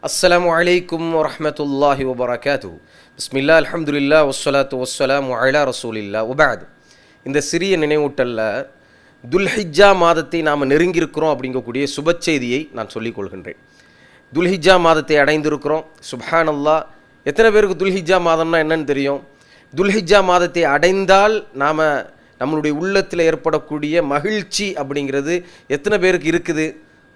அஸ்ஸலாமு அலைக்கும் வரஹ்மத்துல்லாஹி வபரகாத்துஹு. பிஸ்மில்லா அல்ஹம்துலில்லாஹ் வஸ்ஸலாத்து வஸ்ஸலாமு அலா ரசூலில்லாஹ் வபஅத். இந்த சிறிய நினைவூட்டலில் துல்ஹிஜ்ஜா மாதத்தை நாம் நெருங்கியிருக்கிறோம் அப்படிங்கக்கூடிய சுப செய்தியை நான் சொல்லிக் கொள்கின்றேன். துல்ஹிஜ்ஜா மாதத்தை அடைந்திருக்கிறோம். சுப்ஹானல்லாஹ். எத்தனை பேருக்கு துல்ஹிஜ்ஜா மாதம்னா என்னன்னு தெரியும்? துல்ஹிஜ்ஜா மாதத்தை அடைந்தால் நாம் நம்மளுடைய உள்ளத்தில் ஏற்படக்கூடிய மகிழ்ச்சி அப்படிங்கிறது எத்தனை பேருக்கு இருக்குது?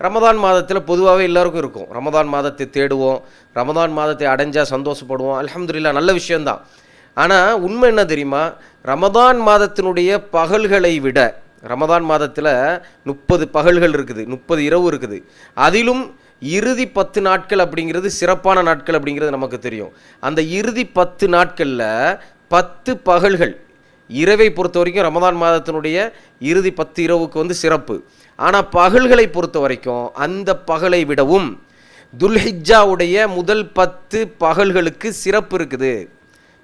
ரமதான் மாதத்தில் பொதுவாகவே எல்லாருக்கும் இருக்கும். ரமதான் மாதத்தை தேடுவோம், ரமதான் மாதத்தை அடைஞ்சால் சந்தோஷப்படுவோம். அல்ஹம்துலில்லாஹ், நல்ல விஷயந்தான். ஆனால் உண்மை என்ன தெரியுமா? ரமதான் மாதத்தினுடைய பகல்களை விட, ரமதான் மாதத்தில் 30 பகல்கள் இருக்குது, 30 இரவு இருக்குது. அதிலும் இறுதி 10 நாட்கள் அப்படிங்கிறது சிறப்பான நாட்கள் அப்படிங்கிறது நமக்கு தெரியும். அந்த இறுதி 10 நாட்களில் 10 பகல்கள், இரவை பொறுத்த வரைக்கும் ரமதான் மாதத்தினுடைய இறுதி 10 இரவுக்கு சிறப்பு. ஆனால் பகல்களை பொறுத்த வரைக்கும் அந்த பகலை விடவும் துல்ஹிஜ்ஜாவுடைய முதல் 10 பகல்களுக்கு சிறப்பு இருக்குது.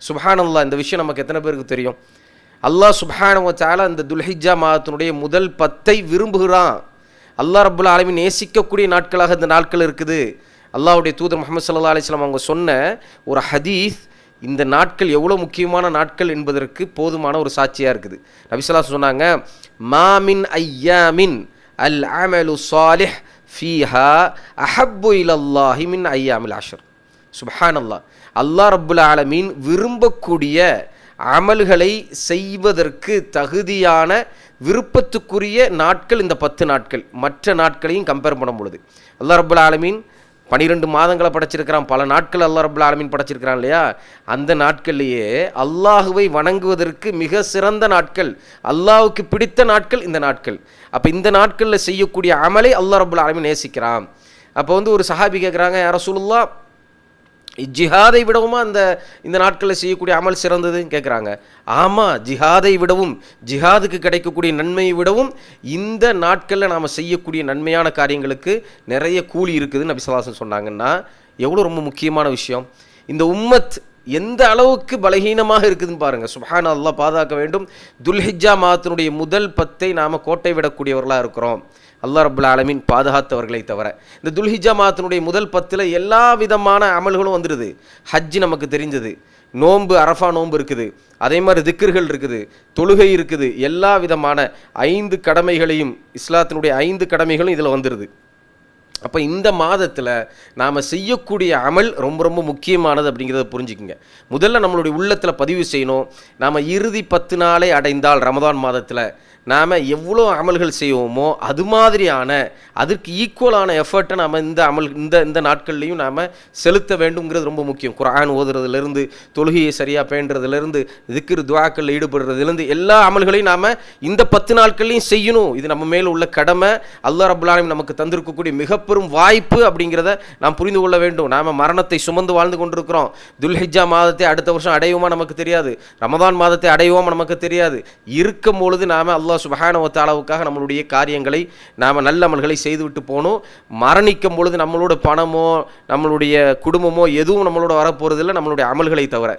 சுப்ஹானல்லாஹ். இந்த விஷயம் நமக்கு எத்தனை பேருக்கு தெரியும்? அல்லாஹ் சுப்ஹானஹு வ தஆலா இந்த துல்ஹிஜ்ஜா மாதத்தினுடைய முதல் 10ஐ விரும்புகிறான். அல்லாஹ் ரப்புல் ஆலமீன் நேசிக்கக்கூடிய நாட்களாக இந்த நாட்கள் இருக்குது. அல்லாஹ்வுடைய தூதர் முஹம்மது ஸல்லல்லாஹு அலைஹி வஸல்லம் அவங்க சொன்ன ஒரு ஹதீஸ் இந்த நாட்கள் எவ்வளோ முக்கியமான நாட்கள் என்பதற்கு போதுமான ஒரு சாட்சியாக இருக்குது. நபி ஸல்லல்லாஹு அலைஹி வஸல்லம் சொன்னாங்க, மாமின் ஐயாமின் அல் அமலு சாலிஹ் ஃபீஹா அஹப்பு இலல்லாஹி மின் ஐயாமில் அஷர். சுப்ஹானல்லாஹ். அல்லாஹ் ரப்புல் ஆலமீன் விரும்பக்கூடிய அமல்களை செய்வதற்கு தகுதியான விருப்பத்துக்குரிய நாட்கள் இந்த 10 நாட்கள். மற்ற நாட்களையும் கம்பேர் பண்ணும் பொழுது அல்லாஹ் ரப்புல் ஆலமீன் 12 மாதங்களை படைச்சிருக்கிறான், பல நாட்கள் அல்லாஹ் ரப்புல் ஆலமீன் படைச்சிருக்கிறான் இல்லையா? அந்த நாட்கள்லேயே அல்லாஹுவை வணங்குவதற்கு மிக சிறந்த நாட்கள், அல்லாஹுக்கு பிடித்த நாட்கள் இந்த நாட்கள். அப்போ இந்த நாட்களில் செய்யக்கூடிய அமலை அல்லாஹ் ரப்புல் ஆலமீன் நேசிக்கிறான். அப்போ ஒரு சஹாபி கேட்குறாங்க, யா ரசூலுல்லாஹ், ஜிஹாதை விடவுமா இந்த நாட்களில் செய்யக்கூடிய அமல் சிறந்ததுன்னு கேட்குறாங்க. ஆமாம், ஜிஹாதை விடவும், ஜிஹாதுக்கு கிடைக்கக்கூடிய நன்மையை விடவும் இந்த நாட்களில் நாம் செய்யக்கூடிய நன்மையான காரியங்களுக்கு நிறைய கூலி இருக்குதுன்னு நபி ஸல்லல்லாஹு அலைஹி வஸல்லம் சொன்னாங்கன்னா எவ்வளோ ரொம்ப முக்கியமான விஷயம். இந்த உம்மத் எந்த அளவுக்கு பலகீனமாக இருக்குதுன்னு பாருங்கள். சுப்ஹானல்லாஹ், பாதுகாக்க வேண்டும். துல்ஹிஜ்ஜா மாதத்தினுடைய முதல் 10ஐ நாம் கோட்டை விடக்கூடியவர்களாக இருக்கிறோம். அல்லாஹ் ரப்புல் ஆலமீன் பாதுகாத்தவர்களை தவிர. இந்த துல்ஹிஜ்ஜா மாதத்தினுடைய முதல் 10ல் எல்லா விதமான அமல்களும் வந்துடுது. ஹஜ்ஜு நமக்கு தெரிஞ்சது, நோன்பு, அரஃபா நோன்பு இருக்குது, அதே மாதிரி திக்ர்கள் இருக்குது, தொழுகை இருக்குது. எல்லா விதமான 5 கடமைகளையும், இஸ்லாத்தினுடைய 5 கடமைகளும் இதில் வந்துடுது. அப்போ இந்த மாதத்தில் நாம் செய்யக்கூடிய அமல் ரொம்ப ரொம்ப முக்கியமானது அப்படிங்கிறத புரிஞ்சுக்குங்க. முதல்ல நம்மளுடைய உள்ளத்தில் பதிவு செய்யணும். நாம் இறுதி 10 நாளை அடைந்தால் ரமதான் மாதத்தில் நாம் எவ்வளோ அமல்கள் செய்வோமோ அது மாதிரியான, அதற்கு ஈக்குவலான எஃபர்ட்டை நாம் இந்த நாட்கள்லையும் நாம் செலுத்த வேண்டுங்கிறது ரொம்ப முக்கியம். குர்ஆன் ஓதுறதுலேருந்து, தொழுகையை சரியாக பேண்டுறதுலேருந்து, திக்ர் துஆக்களில் ஈடுபடுறதுலேருந்து எல்லா அமல்களையும் நாம் இந்த 10 நாட்கள்லையும் செய்யணும். இது நம்ம மேல் உள்ள கடமை. அல்லாஹ் ரப்புல் ஆலமீன் நமக்கு தந்திருக்கக்கூடிய மிகப்பெரும் வாய்ப்பு அப்படிங்கிறத நாம் புரிந்து கொள்ள வேண்டும். நாம் மரணத்தை சுமந்து வாழ்ந்து கொண்டிருக்கிறோம். துல்ஹிஜ்ஜா மாதத்தை அடுத்த வருஷம் அடைவோமா நமக்கு தெரியாது, ரமதான் மாதத்தை அடைவோமா நமக்கு தெரியாது. இருக்கும் பொழுது நாம் அல்லாஹ் சுப்ஹானஹு வ தஆலாவுக்காக நம்மளுடைய காரியங்களை நாம் நல்ல அமல்களை செய்துவிட்டு போகணும். மரணிக்கும் பொழுது நம்மளோட பணமோ நம்மளுடைய குடும்பமோ எதுவும் நம்மளோட வரப்போகிறதில்லை, நம்மளுடைய அமல்களை தவிர.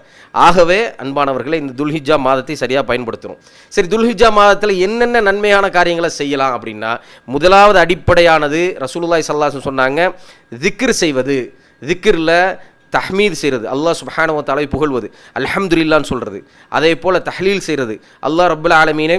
ஆகவே அன்பானவர்களை, இந்த துல்ஹிஜ்ஜா மாதத்தை சரியாக பயன்படுத்தணும். சரி, துல்ஹிஜ்ஜா மாதத்தில் என்னென்ன நன்மையான காரியங்களை செய்யலாம் அப்படின்னா, முதலாவது அடிப்படையானது ரசூலுல்லாஹி ஸல்லல்லாஹு அலைஹி வஸல்லம் சொன்னாங்க, திக்ர் செய்வது. திக்ரில் தஹ்மீத் செய்கிறது, அல்லாஹ் சுப்ஹானஹு வ தஆலாவை புகழ்வது, அல்ஹம்துலில்லாஹ்னு சொல்கிறது. அதே போல் தஹ்லீல் செய்கிறது, அல்லாஹ் ரப்புல் ஆலமீனை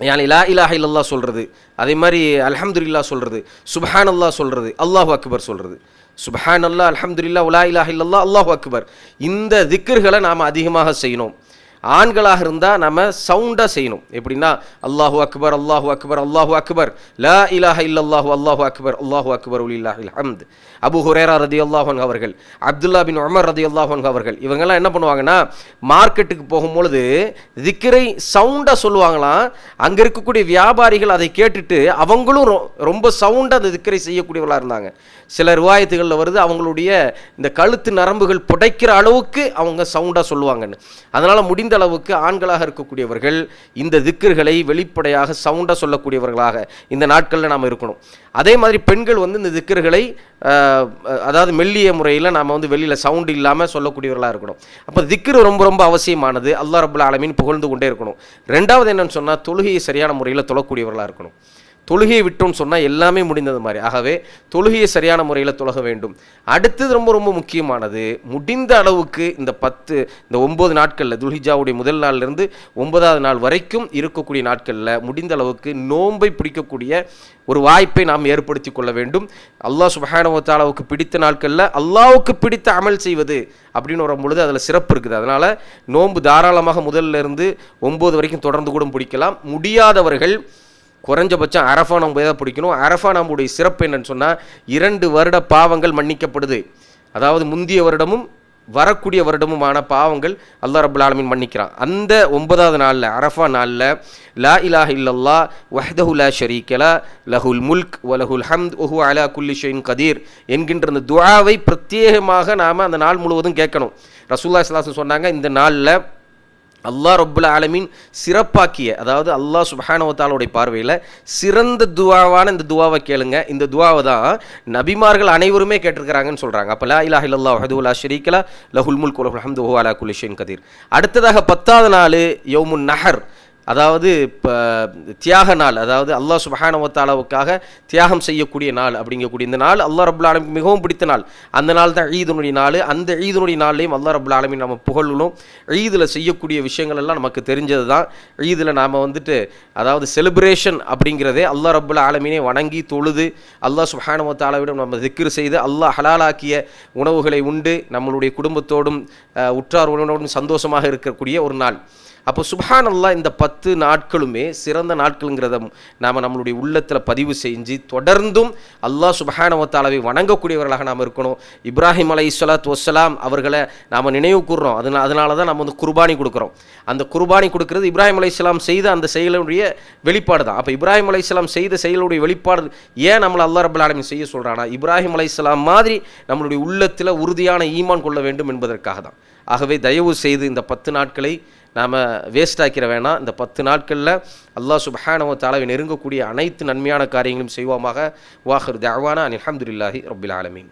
யானி லா இலாஹ இல்லல்லாஹ் சொல்கிறது, அதே மாதிரி அல்ஹம்துலில்லாஹ் சொல்கிறது, சுப்ஹானல்லாஹ் சொல்கிறது, அல்லாஹு அக்பர் சொல்கிறது. சுப்ஹானல்லாஹ், அல்ஹம்துலில்லாஹ், லா இலாஹ இல்லல்லாஹ், அல்லாஹு அக்பர். இந்த திக்ர்களை நாம் அதிகமாக செய்யணும். ஆண்களாக இருந்தால் நம்ம சவுண்டாக செய்யணும். எப்படின்னா, அல்லாஹு அக்பர், அல்லாஹு அக்பர், அல்லாஹு அக்பர், லா இலாஹ இல்லல்லாஹு, அல்லாஹு அக்பர், அல்லாஹு அக்பர், வலில்லாஹில் ஹம்த். அபூ ஹுரைரா ரலியல்லாஹு அன்ஹு அவர்கள், அப்துல்லா பின் உமர் ரலியல்லாஹு அன்ஹு அவர்கள், இவங்கெல்லாம் என்ன பண்ணுவாங்கன்னா, மார்க்கெட்டுக்கு போகும்பொழுது திக்ரை சவுண்டாக சொல்லுவாங்களாம். அங்கே இருக்கக்கூடிய வியாபாரிகள் அதை கேட்டுட்டு அவங்களும் ரொம்ப சவுண்டாக அந்த திக்ரை செய்யக்கூடியவர்களாக இருந்தாங்க. சில ரிவாயத்துகளில் வருது, அவங்களுடைய இந்த கழுத்து நரம்புகள் புடைக்கிற அளவுக்கு அவங்க சவுண்டாக சொல்லுவாங்கன்னு. அதனால் முடிந்த அளவுக்கு ஆண்களாக இருக்கக்கூடியவர்கள் இந்த திக்ர்களை வெளிப்படையாக சவுண்டாக சொல்லக்கூடியவர்களாக இந்த நாட்களில் நாம் இருக்கணும். அதே மாதிரி பெண்கள் இந்த திக்ர்களை அதாவது மெல்லிய முறையில் நாம் வெளியில் சவுண்டு இல்லாமல் சொல்லக்கூடியவர்களாக இருக்கணும். அப்போ திக்ர் ரொம்ப ரொம்ப அவசியமானது. அல்லாஹ் ரப்புல் ஆலமீன் புகழ்ந்து கொண்டே இருக்கணும். ரெண்டாவது என்னன்னு சொன்னால், தொழுகையை சரியான முறையில் தொழக்கூடியவர்களாக இருக்கணும். தொழுகையை விட்டோம்னு சொன்னால் எல்லாமே முடிந்தது மாதிரி. ஆகவே தொழுகையை சரியான முறையில் தொழுக வேண்டும். அடுத்தது ரொம்ப ரொம்ப முக்கியமானது, முடிந்த அளவுக்கு இந்த 9 நாட்களில் துல்ஹிஜ்ஜாவுடைய முதல் நாள்லேருந்து 9வது நாள் வரைக்கும் இருக்கக்கூடிய நாட்களில் முடிந்த அளவுக்கு நோன்பை பிடிக்கக்கூடிய ஒரு வாய்ப்பை நாம் ஏற்படுத்தி கொள்ள வேண்டும். அல்லாஹ் சுப்ஹானஹு வ தஆலாவுக்கு பிடித்த நாட்களில் அல்லாஹ்வுக்கு பிடித்த அமல் செய்வது அப்படின்னு வரும் பொழுது அதில் சிறப்பு இருக்குது. அதனால் நோன்பு தாராளமாக முதல்ல இருந்து 9 வரைக்கும் தொடர்ந்து கூட பிடிக்கலாம். முடியாதவர்கள் குறைஞ்சபட்சம் அரஃபா நோன்பு தான் பிடிக்கணும். அரஃபா நோன்புடைய சிறப்பு என்னன்னு சொன்னால் 2 வருட பாவங்கள் மன்னிக்கப்படுது. அதாவது முந்திய வருடமும் வரக்கூடிய வருடமுமான பாவங்கள் அல்லாஹ் ரப்பல் ஆலமீன் மன்னிக்கிறான். அந்த 9வது நாளில் அரஃபா நாளில் லா இலாஹ இல்லல்லாஹ் வஹ்தஹு லா ஷரீக லஹ் லஹுல் முல்க் வ லஹுல் ஹம்த் வ ஹுவ அலா குல்லி ஷைஇன் கதீர் என்கின்ற அந்த துஆவை பிரத்யேகமாக நாம் அந்த நாள் முழுவதும் கேட்கணும். ரசூலுல்லாஹி ஸல்லல்லாஹு அலைஹி வஸல்லம் சொன்னாங்க, இந்த நாளில் அல்லாஹ் ரப்புல் ஆலமீன் சிறப்பாக்கிய, அதாவது அல்லாஹ் சுப்ஹானஹு வ தஆலாவுடைய பார்வையில் சிறந்த துவாவான இந்த துவாவை கேளுங்க. இந்த துவாவை தான் நபிமார்கள் அனைவருமே கேட்டிருக்கிறாங்கன்னு சொல்கிறாங்க. அப்போ லா இலாஹ இல்லல்லாஹ் வஹ்தஹு லா ஷரீக லஹ் லஹுல் முல்க் வ லஹுல் ஹம்து வ ஹுவ அலா குல்லி ஷைஇன் கதீர். அடுத்ததாக 10வது நாள் யௌமுன் நஹர், அதாவது இப்போ தியாக நாள், அதாவது அல்லாஹ் சுப்ஹானஹு வ தஆலாவுக்காக தியாகம் செய்யக்கூடிய நாள். அப்படிங்கக்கூடிய இந்த நாள் அல்லாஹ் ரப்புல் ஆலமீன் மிகவும் பிடித்த நாள். அந்த நாள் தான் ஈதுனுடைய நாள். அந்த ஈதுனுடைய நாள்லையும் அல்லாஹ் ரப்புல் ஆலமீன் நம்ம புகழணும். ஈதில் செய்யக்கூடிய விஷயங்கள் எல்லாம் நமக்கு தெரிஞ்சது தான். ஈதில் நாம் அதாவது செலிப்ரேஷன் அப்படிங்கிறதே அல்லாஹ் ரப்புல் ஆலமீனை வணங்கி தொழுது அல்லாஹ் சுப்ஹானஹு வ தஆலாவிடம் நம்ம திக்ர் செய்து அல்லாஹ் ஹலாலாக்கிய உணவுகளை உண்டு நம்மளுடைய குடும்பத்தோடும் உற்றார் உறவினரோடும் சந்தோஷமாக இருக்கக்கூடிய ஒரு நாள். அப்போ சுப்ஹானல்லாஹ், இந்த 10 நாட்களுமே சிறந்த நாட்கள்ங்கிறத நாம் நம்மளுடைய உள்ளத்தில் பதிவு செஞ்சு தொடர்ந்தும் அல்லாஹ் சுப்ஹானஹு வ தஆலாவை வணங்கக்கூடியவர்களாக நாம் இருக்கணும். இப்ராஹிம் அலைஹிஸ்ஸலாத்து வஸ்ஸலாம் அவர்களை நாம் நினைவு கூர்றோம். அதனால தான் நம்ம குர்பானி கொடுக்குறோம். அந்த குர்பானி கொடுக்கறது இப்ராஹிம் அலைஹிஸ்ஸலாம் செய்த அந்த செயலுடைய வெளிப்பாடு தான். அப்போ இப்ராஹிம் அலைஹிஸ்ஸலாம் செய்த செயலுடைய வெளிப்பாடு ஏன் நம்மளை அல்லாஹ் ரப்பல் ஆலமீன் செய்ய சொல்கிறானா, இப்ராஹிம் அலைஹிஸ்ஸலாம் மாதிரி நம்மளுடைய உள்ளத்தில் உறுதியான ஈமான் கொள்ள வேண்டும் என்பதற்காக தான். ஆகவே தயவு செய்து இந்த 10 நாட்களை நாம் வேஸ்ட் ஆக்கிற வேணாம். இந்த 10 நாட்களில் அல்லாஹ் சுப்ஹானஹு வ தஆலாவை நெருங்கக்கூடிய அனைத்து நன்மையான காரியங்களும் செய்வோமாக. வாஹிர் தஅவானா அனில் ஹம்துலில்லாஹி ரப்பில் ஆலமீன்.